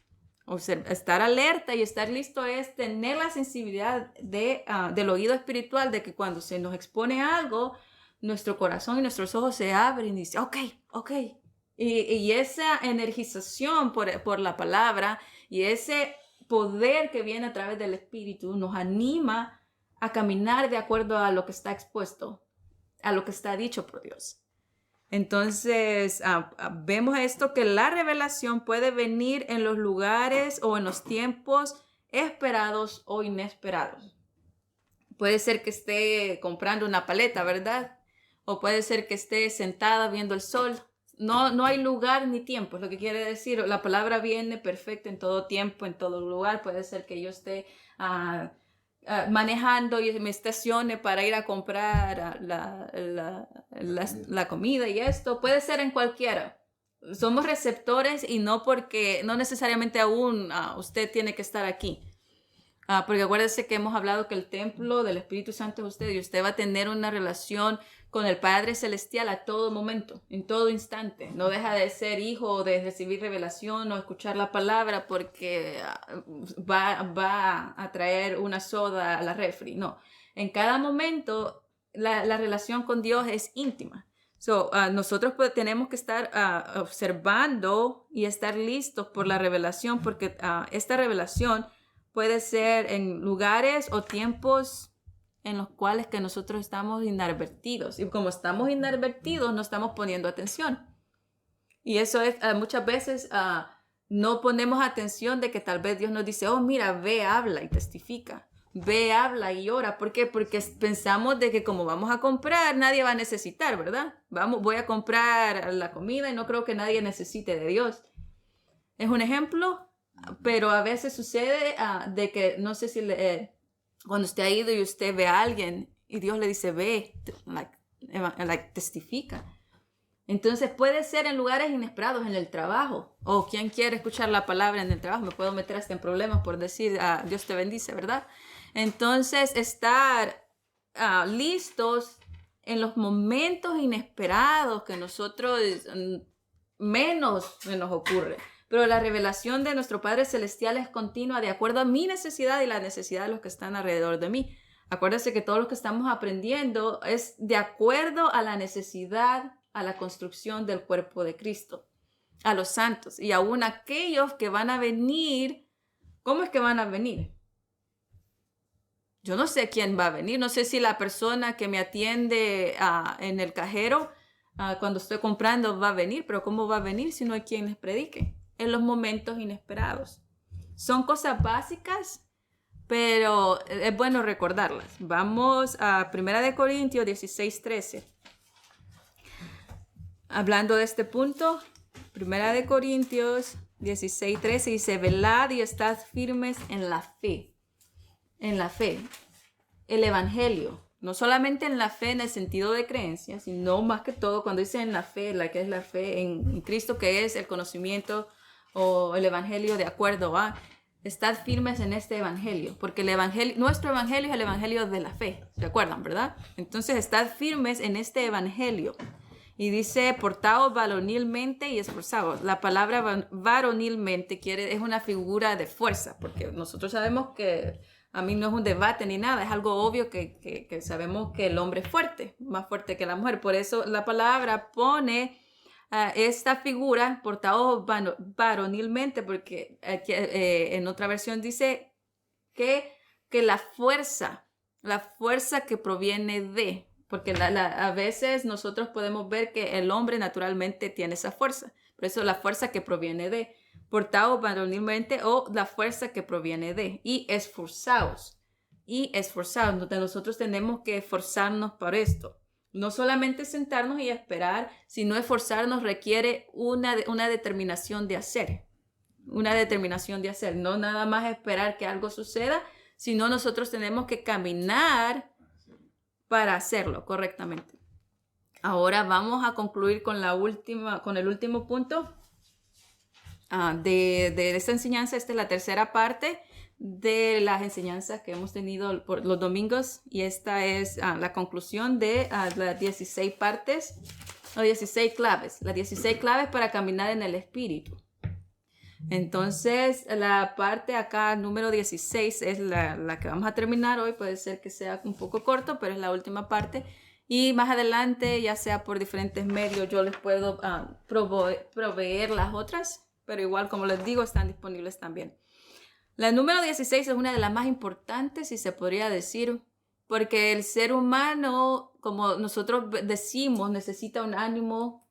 Estar alerta y estar listo es tener la sensibilidad del oído espiritual, de que cuando se nos expone algo, nuestro corazón y nuestros ojos se abren y dicen, ok. Y esa energización por la palabra y ese poder que viene a través del Espíritu nos anima a caminar de acuerdo a lo que está expuesto, a lo que está dicho por Dios. Entonces, vemos esto, que la revelación puede venir en los lugares o en los tiempos esperados o inesperados. Puede ser que esté comprando una paleta, ¿verdad? O puede ser que esté sentada viendo el sol. No hay lugar ni tiempo, es lo que quiere decir. La palabra viene perfecta en todo tiempo, en todo lugar. Puede ser que yo esté manejando y me estacione para ir a comprar la comida y esto. Puede ser en cualquiera. Somos receptores y no necesariamente aún usted tiene que estar aquí. Porque acuérdese que hemos hablado que el templo del Espíritu Santo es usted y usted va a tener una relación con el Padre Celestial a todo momento, en todo instante. No deja de ser hijo o de recibir revelación o escuchar la palabra porque va a traer una soda a la refri. No, en cada momento la relación con Dios es íntima. Nosotros tenemos que estar observando y estar listos por la revelación, porque esta revelación puede ser en lugares o tiempos en los cuales que nosotros estamos inadvertidos. Y como estamos inadvertidos, no estamos poniendo atención. Y eso es, muchas veces no ponemos atención de que tal vez Dios nos dice, mira, ve, habla y testifica. Ve, habla y ora. ¿Por qué? Porque pensamos de que como vamos a comprar, nadie va a necesitar, ¿verdad? Voy a comprar la comida y no creo que nadie necesite de Dios. Es un ejemplo. Pero a veces sucede de que, no sé si cuando usted ha ido y usted ve a alguien y Dios le dice, ve, testifica. Entonces puede ser en lugares inesperados, en el trabajo. ¿Quién quiere escuchar la palabra en el trabajo? Me puedo meter hasta en problemas por decir, Dios te bendice, ¿verdad? Entonces estar listos en los momentos inesperados que nosotros menos se nos ocurre. Pero la revelación de nuestro Padre Celestial es continua de acuerdo a mi necesidad y la necesidad de los que están alrededor de mí. Acuérdese que todo lo que estamos aprendiendo es de acuerdo a la necesidad, a la construcción del cuerpo de Cristo, a los santos y aún aquellos que van a venir. ¿Cómo es que van a venir? Yo no sé quién va a venir. No sé si la persona que me atiende en el cajero cuando estoy comprando va a venir, pero ¿cómo va a venir si no hay quien les predique? En los momentos inesperados. Son cosas básicas, pero es bueno recordarlas. Vamos a 1 Corintios 16:13. Hablando de este punto, 1 Corintios 16:13 dice, velad y estad firmes en la fe. En la fe. El evangelio. No solamente en la fe en el sentido de creencia, sino más que todo cuando dice en la fe, la que es la fe en Cristo, que es el conocimiento o el evangelio de acuerdo a, estad firmes en este evangelio, porque nuestro evangelio es el evangelio de la fe, ¿se acuerdan, verdad? Entonces estad firmes en este evangelio. Y dice, portaos varonilmente y esforzaos. La palabra varonilmente es una figura de fuerza, porque nosotros sabemos que a mí no es un debate ni nada, es algo obvio que sabemos que el hombre es fuerte, más fuerte que la mujer. Por eso la palabra pone esta figura, portaos varonilmente, porque en otra versión dice que la fuerza que proviene de... Porque a veces nosotros podemos ver que el hombre naturalmente tiene esa fuerza. Por eso la fuerza que proviene de. Portaos varonilmente o la fuerza que proviene de. Y esforzaos. Donde nosotros tenemos que esforzarnos por esto. No solamente sentarnos y esperar, sino esforzarnos requiere una determinación de hacer. Una determinación de hacer. No nada más esperar que algo suceda, sino nosotros tenemos que caminar para hacerlo correctamente. Ahora vamos a concluir con el último punto de esta enseñanza. Esta es la tercera parte de las enseñanzas que hemos tenido por los domingos, y esta es la conclusión de las 16 partes, o 16 claves, las 16 claves para caminar en el Espíritu. Entonces, la parte acá, número 16, es la que vamos a terminar hoy. Puede ser que sea un poco corto, pero es la última parte. Y más adelante, ya sea por diferentes medios, yo les puedo proveer las otras, pero igual, como les digo, están disponibles también. La número 16 es una de las más importantes, si se podría decir, porque el ser humano, como nosotros decimos, necesita un ánimo.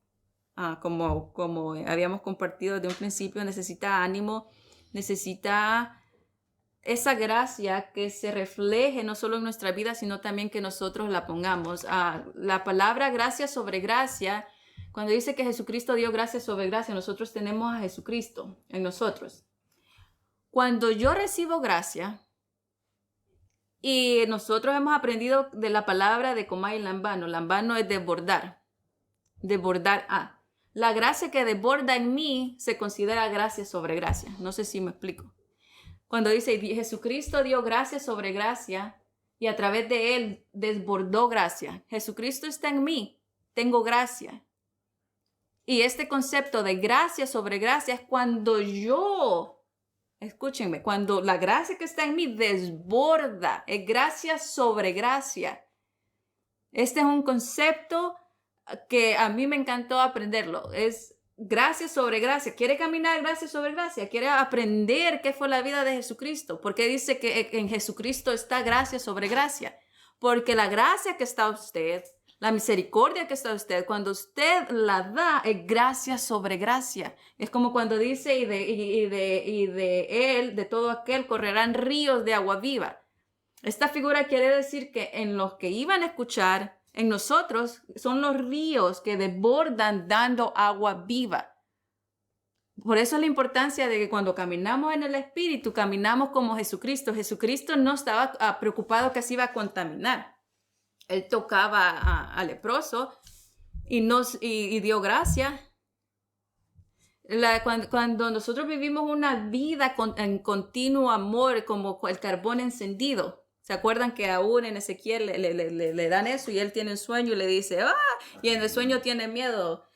Como habíamos compartido desde un principio, necesita ánimo, necesita esa gracia que se refleje no solo en nuestra vida, sino también que nosotros la pongamos. La palabra gracia sobre gracia, cuando dice que Jesucristo dio gracia sobre gracia, nosotros tenemos a Jesucristo en nosotros. Cuando yo recibo gracia, y nosotros hemos aprendido de la palabra de comay lambano. Lambano es desbordar a. La gracia que desborda en mí se considera gracia sobre gracia. No sé si me explico. Cuando dice Jesucristo dio gracia sobre gracia y a través de él desbordó gracia. Jesucristo está en mí, tengo gracia. Y este concepto de gracia sobre gracia es cuando escúchenme, cuando la gracia que está en mí desborda, es gracia sobre gracia. Este es un concepto que a mí me encantó aprenderlo. Es gracia sobre gracia. Quiere caminar gracia sobre gracia. Quiere aprender qué fue la vida de Jesucristo. Porque dice que en Jesucristo está gracia sobre gracia. Porque la gracia que está usted, la misericordia que está usted, cuando usted la da, es gracia sobre gracia. Es como cuando dice, y de él, de todo aquel, correrán ríos de agua viva. Esta figura quiere decir que en los que iban a escuchar, en nosotros son los ríos que desbordan dando agua viva. Por eso es la importancia de que cuando caminamos en el Espíritu, caminamos como Jesucristo. Jesucristo no estaba preocupado que se iba a contaminar. Él tocaba al leproso y dio gracia. Cuando nosotros vivimos una vida en continuo amor, como el carbón encendido, ¿se acuerdan que aún en Ezequiel le dan eso y él tiene un sueño y le dice, y en el sueño tiene miedo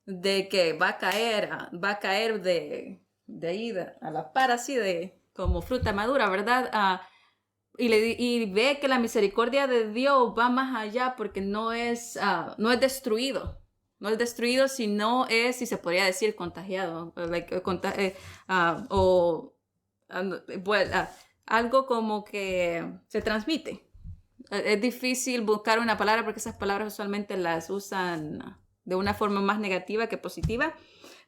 de que va a caer de ahí a la par así de como fruta madura, ¿verdad? Y ve que la misericordia de Dios va más allá porque no es destruido. No es destruido, sino es, si se podría decir, contagiado. Algo como que se transmite. Es difícil buscar una palabra porque esas palabras usualmente las usan de una forma más negativa que positiva,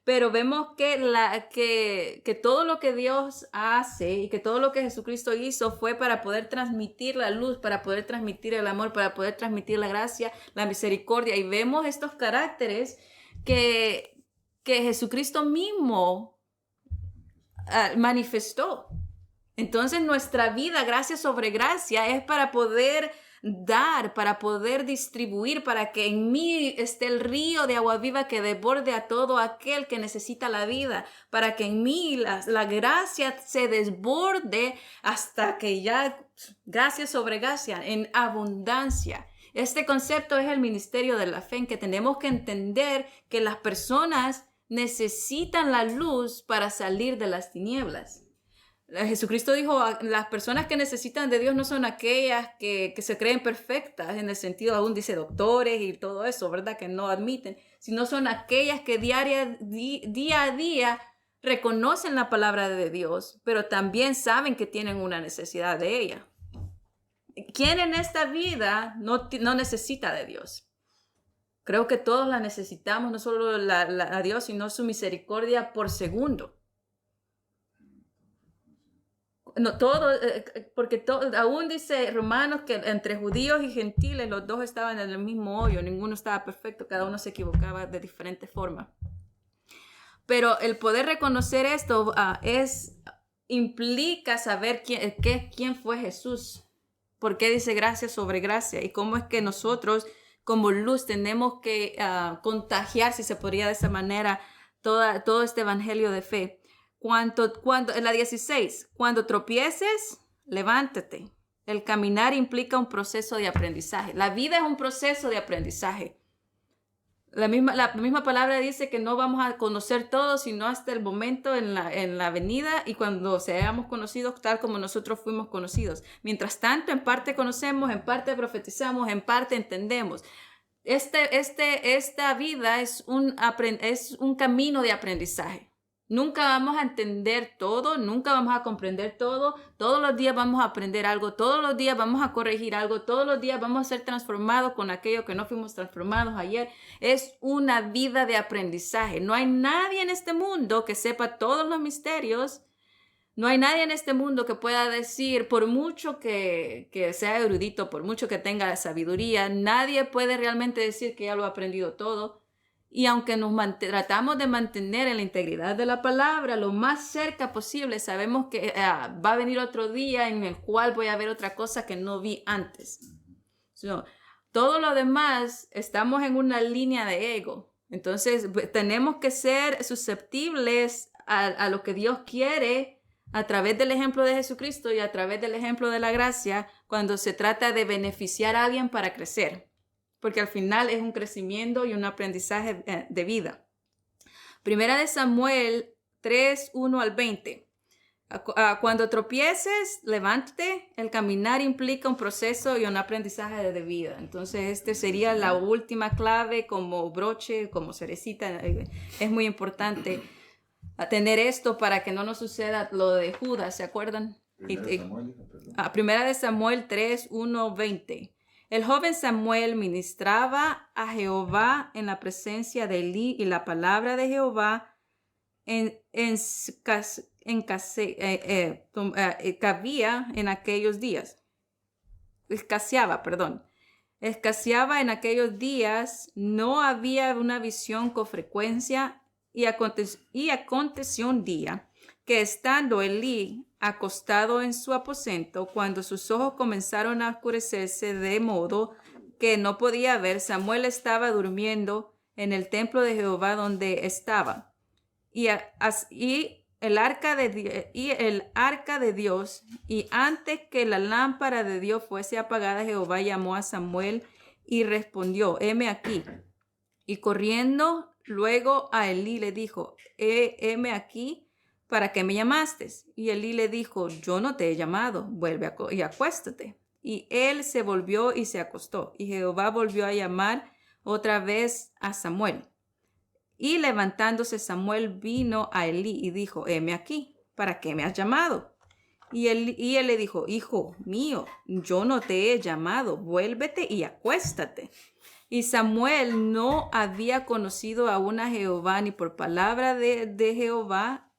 pero vemos que todo lo que Dios hace y que todo lo que Jesucristo hizo fue para poder transmitir la luz, para poder transmitir el amor, para poder transmitir la gracia, la misericordia, y vemos estos caracteres que Jesucristo mismo manifestó. Entonces nuestra vida, gracia sobre gracia, es para poder dar, para poder distribuir, para que en mí esté el río de agua viva que desborde a todo aquel que necesita la vida, para que en mí la gracia se desborde hasta que ya gracia sobre gracia, en abundancia. Este concepto es el ministerio de la fe, en que tenemos que entender que las personas necesitan la luz para salir de las tinieblas. Jesucristo dijo, las personas que necesitan de Dios no son aquellas que se creen perfectas, en el sentido, aún dice doctores y todo eso, ¿verdad? Que no admiten, sino son aquellas que día a día reconocen la palabra de Dios, pero también saben que tienen una necesidad de ella. ¿Quién en esta vida no necesita de Dios? Creo que todos la necesitamos, no solo a Dios, sino su misericordia por segundo. No, todo, porque aún dice Romanos que entre judíos y gentiles los dos estaban en el mismo hoyo, ninguno estaba perfecto, cada uno se equivocaba de diferente forma. Pero el poder reconocer esto implica saber quién fue Jesús, por qué dice gracia sobre gracia y cómo es que nosotros como luz tenemos que contagiar, si se podría de esa manera, todo este evangelio de fe. En la 16, cuando tropieces, levántate. El caminar implica un proceso de aprendizaje. La vida es un proceso de aprendizaje. La misma palabra dice que no vamos a conocer todo, sino hasta el momento en la venida y cuando seamos conocidos tal como nosotros fuimos conocidos. Mientras tanto, en parte conocemos, en parte profetizamos, en parte entendemos. Esta vida es un camino de aprendizaje. Nunca vamos a entender todo, nunca vamos a comprender todo. Todos los días vamos a aprender algo, todos los días vamos a corregir algo, todos los días vamos a ser transformados con aquello que no fuimos transformados ayer. Es una vida de aprendizaje. No hay nadie en este mundo que sepa todos los misterios. No hay nadie en este mundo que pueda decir, por mucho que sea erudito, por mucho que tenga la sabiduría, nadie puede realmente decir que ya lo ha aprendido todo. Y aunque tratamos de mantener en la integridad de la palabra lo más cerca posible, sabemos que va a venir otro día en el cual voy a ver otra cosa que no vi antes. Todo lo demás, estamos en una línea de ego. Entonces, tenemos que ser susceptibles a lo que Dios quiere a través del ejemplo de Jesucristo y a través del ejemplo de la gracia cuando se trata de beneficiar a alguien para crecer. Porque al final es un crecimiento y un aprendizaje de vida. Primera de Samuel 3, 1 al 20. Cuando tropieces, levántate. El caminar implica un proceso y un aprendizaje de vida. Entonces, sería la última clave como broche, como cerecita. Es muy importante tener esto para que no nos suceda lo de Judas, ¿se acuerdan? Primera de Samuel 3, 1, 20. El joven Samuel ministraba a Jehová en la presencia de Elí y la palabra de Jehová cabía en aquellos días. Escaseaba en aquellos días, no había una visión con frecuencia y aconteció un día que estando Elí acostado en su aposento, cuando sus ojos comenzaron a oscurecerse de modo que no podía ver, Samuel estaba durmiendo en el templo de Jehová donde estaba. Y el arca de Dios, y antes que la lámpara de Dios fuese apagada, Jehová llamó a Samuel y respondió, heme aquí. Y corriendo luego a Elí le dijo, heme aquí. ¿Para qué me llamaste? Y Elí le dijo, yo no te he llamado, vuelve y acuéstate. Y él se volvió y se acostó. Y Jehová volvió a llamar otra vez a Samuel. Y levantándose Samuel vino a Elí y dijo, heme aquí, ¿para qué me has llamado? Y él le dijo, hijo mío, yo no te he llamado, vuélvete y acuéstate. Y Samuel no había conocido aún a Jehová ni por palabra de Jehová,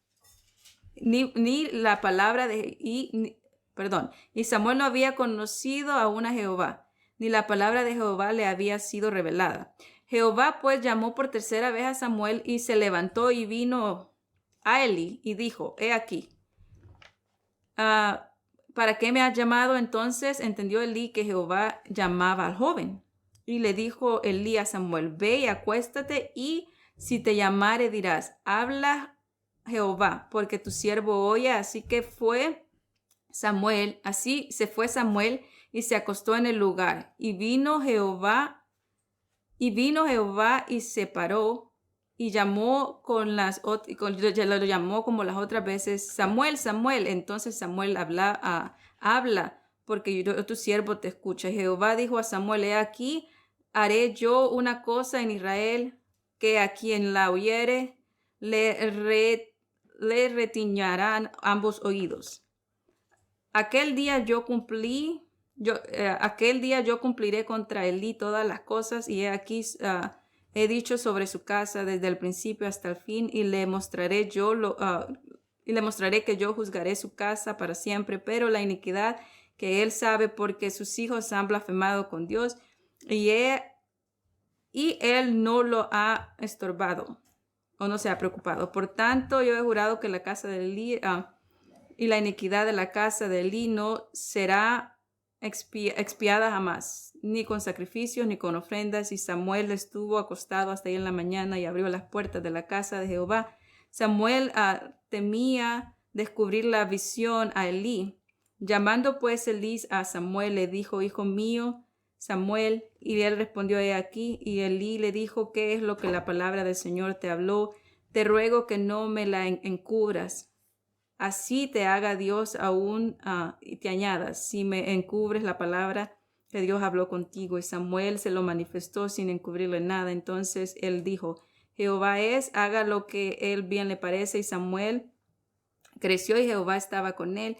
ni la palabra y Samuel no había conocido aún a Jehová, ni la palabra de Jehová le había sido revelada. Jehová pues llamó por tercera vez a Samuel y se levantó y vino a Elí y dijo, he aquí. ¿Para qué me has llamado? Entonces entendió Elí que Jehová llamaba al joven. Y le dijo Elí a Samuel, ve y acuéstate y si te llamare dirás, habla Jehová, porque tu siervo oye. Así se fue Samuel y se acostó en el lugar. Y vino Jehová y se paró y llamó lo llamó como las otras veces, Samuel, Samuel. Entonces Samuel habla, porque tu siervo te escucha. Y Jehová dijo a Samuel, he aquí, haré yo una cosa en Israel, que a quien la oyere le retiñarán ambos oídos. Aquel día yo cumpliré contra Elí todas las cosas, y he aquí he dicho sobre su casa desde el principio hasta el fin, y le mostraré que yo juzgaré su casa para siempre, pero la iniquidad que él sabe, porque sus hijos han blasfemado con Dios, y él no lo ha estorbado, o no se ha preocupado. Por tanto, yo he jurado que la casa de Elí y la iniquidad de la casa de Elí no será expiada jamás, ni con sacrificios, ni con ofrendas. Y Samuel estuvo acostado hasta ahí en la mañana y abrió las puertas de la casa de Jehová. Samuel temía descubrir la visión a Elí. Llamando pues Elí a Samuel, le dijo, hijo mío, Samuel, y él respondió, he aquí. Y Elí le dijo, ¿qué es lo que la palabra del Señor te habló? Te ruego que no me la encubras. Así te haga Dios aún y te añadas, si me encubres la palabra que Dios habló contigo. Y Samuel se lo manifestó sin encubrirle nada. Entonces él dijo, Jehová haga lo que él bien le parece. Y Samuel creció y Jehová estaba con él,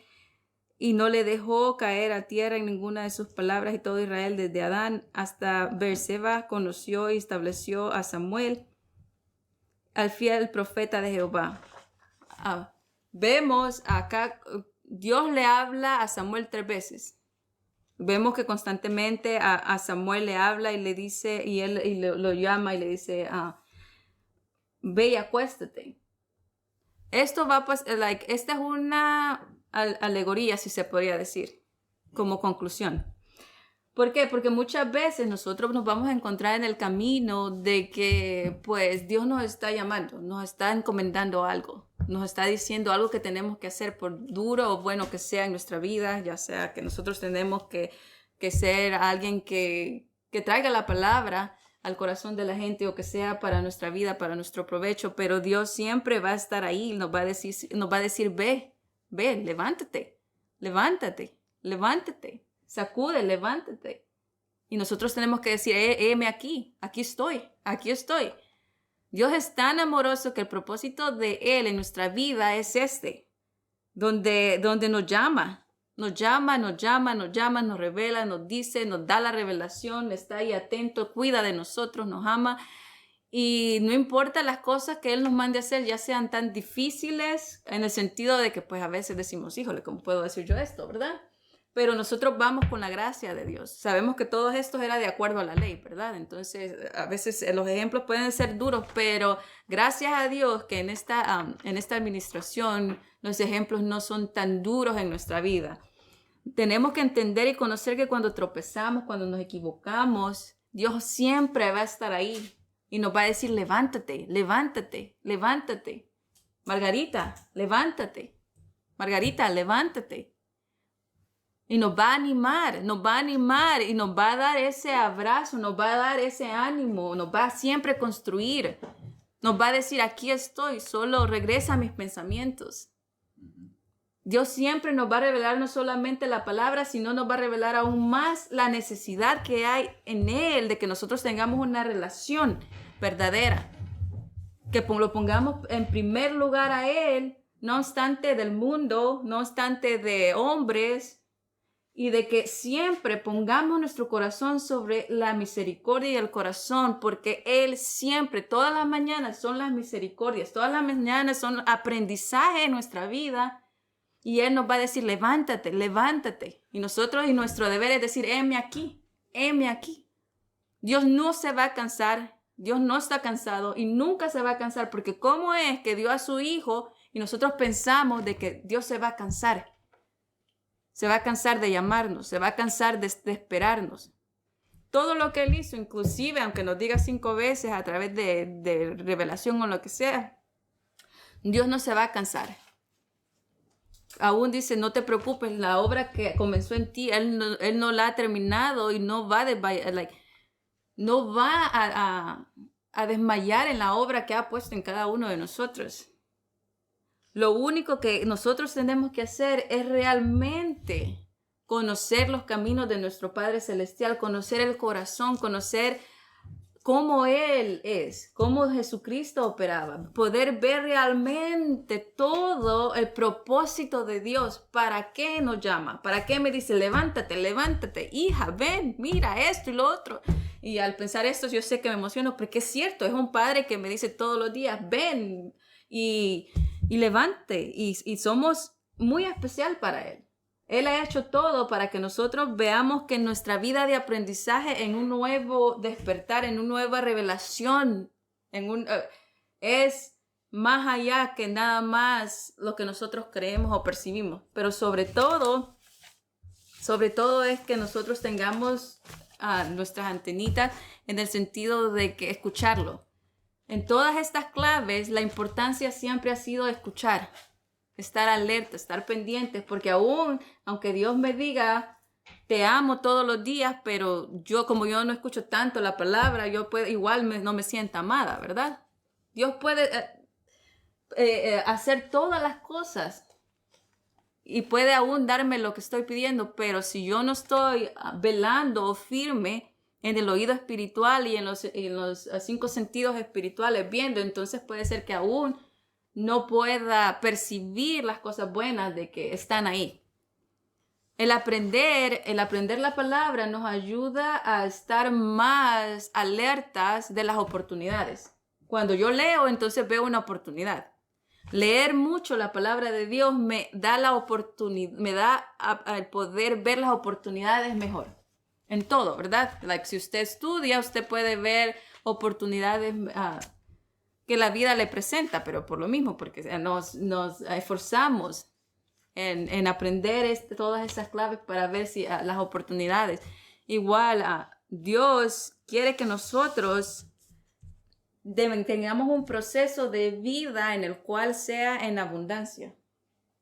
y no le dejó caer a tierra en ninguna de sus palabras. Y todo Israel desde Adán hasta Beerseba conoció y estableció a Samuel, al fiel profeta de Jehová. Vemos acá, Dios le habla a Samuel 3 veces. Vemos que constantemente a Samuel le habla y le dice, y él lo llama y le dice, ve y acuéstate. Esto va pues, esta es una alegoría, si se podría decir, como conclusión. ¿Por qué? Porque muchas veces nosotros nos vamos a encontrar en el camino de que pues Dios nos está llamando, nos está encomendando algo, nos está diciendo algo que tenemos que hacer, por duro o bueno que sea en nuestra vida, ya sea que nosotros tenemos que ser alguien que traiga la palabra al corazón de la gente, o que sea para nuestra vida, para nuestro provecho, pero Dios siempre va a estar ahí, nos va a decir, ve, levántate, sacude, levántate. Y nosotros tenemos que decir, heme aquí estoy. Dios es tan amoroso que el propósito de Él en nuestra vida es donde nos llama, nos revela, nos dice, nos da la revelación, está ahí atento, cuida de nosotros, nos ama. Y no importa las cosas que Él nos mande a hacer, ya sean tan difíciles, en el sentido de que pues a veces decimos, híjole, ¿cómo puedo decir yo esto, verdad? Pero nosotros vamos con la gracia de Dios. Sabemos que todo esto era de acuerdo a la ley, ¿verdad? Entonces, a veces los ejemplos pueden ser duros, pero gracias a Dios que en esta administración los ejemplos no son tan duros en nuestra vida. Tenemos que entender y conocer que cuando tropezamos, cuando nos equivocamos, Dios siempre va a estar ahí y nos va a decir, levántate. Margarita, levántate. Y nos va a animar y nos va a dar ese abrazo, nos va a dar ese ánimo, nos va a siempre construir. Nos va a decir, aquí estoy, solo regresa a mis pensamientos. Dios siempre nos va a revelar no solamente la palabra, sino nos va a revelar aún más la necesidad que hay en Él de que nosotros tengamos una relación verdadera. Que lo pongamos en primer lugar a Él, no obstante del mundo, no obstante de hombres, y de que siempre pongamos nuestro corazón sobre la misericordia y el corazón, porque Él siempre, todas las mañanas son las misericordias, todas las mañanas son aprendizaje en nuestra vida, y Él nos va a decir, levántate. Y nosotros, y nuestro deber es decir, heme aquí. Dios no se va a cansar, Dios no está cansado y nunca se va a cansar, porque ¿cómo es que dio a su Hijo y nosotros pensamos de que Dios se va a cansar? Se va a cansar de llamarnos, se va a cansar de esperarnos. Todo lo que Él hizo, inclusive aunque nos diga 5 veces a través de revelación o lo que sea, Dios no se va a cansar. aún dice, no te preocupes, la obra que comenzó en ti, Él no la ha terminado y no va a desmayar en la obra que ha puesto en cada uno de nosotros. Lo único que nosotros tenemos que hacer es realmente conocer los caminos de nuestro Padre Celestial, conocer el corazón, conocer cómo Él es, cómo Jesucristo operaba, poder ver realmente todo el propósito de Dios, para qué nos llama, para qué me dice, levántate, hija, ven, mira esto y lo otro. Y al pensar esto, yo sé que me emociono, porque es cierto, es un padre que me dice todos los días, ven y levante, y somos muy especial para Él. Él ha hecho todo para que nosotros veamos que en nuestra vida de aprendizaje, en un nuevo despertar, en una nueva revelación, es más allá que nada más lo que nosotros creemos o percibimos. Pero sobre todo es que nosotros tengamos nuestras antenitas en el sentido de que escucharlo. En todas estas claves, la importancia siempre ha sido escuchar. Estar alerta, estar pendientes, porque aunque Dios me diga, te amo todos los días, pero como yo no escucho tanto la palabra, no me siento amada, ¿verdad? Dios puede hacer todas las cosas y puede aún darme lo que estoy pidiendo, pero si yo no estoy velando o firme en el oído espiritual y en los 5 sentidos espirituales viendo, entonces puede ser que aún no pueda percibir las cosas buenas de que están ahí. El aprender la palabra nos ayuda a estar más alertas de las oportunidades. Cuando yo leo, entonces veo una oportunidad. Leer mucho la palabra de Dios me da la oportunidad, me da el poder ver las oportunidades mejor. En todo, ¿verdad? Si usted estudia, usted puede ver oportunidades que la vida le presenta, pero por lo mismo, porque nos esforzamos en aprender todas esas claves para ver si las oportunidades. Igual, Dios quiere que nosotros tengamos un proceso de vida en el cual sea en abundancia.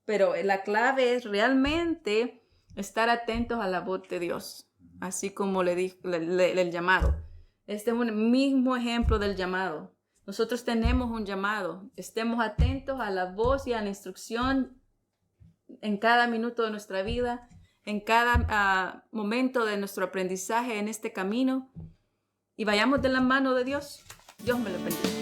Pero la clave es realmente estar atentos a la voz de Dios, así como le dije el llamado. Este es un mismo ejemplo del llamado. Nosotros tenemos un llamado. Estemos atentos a la voz y a la instrucción en cada minuto de nuestra vida, en cada momento de nuestro aprendizaje en este camino, y vayamos de la mano de Dios. Dios me lo bendiga.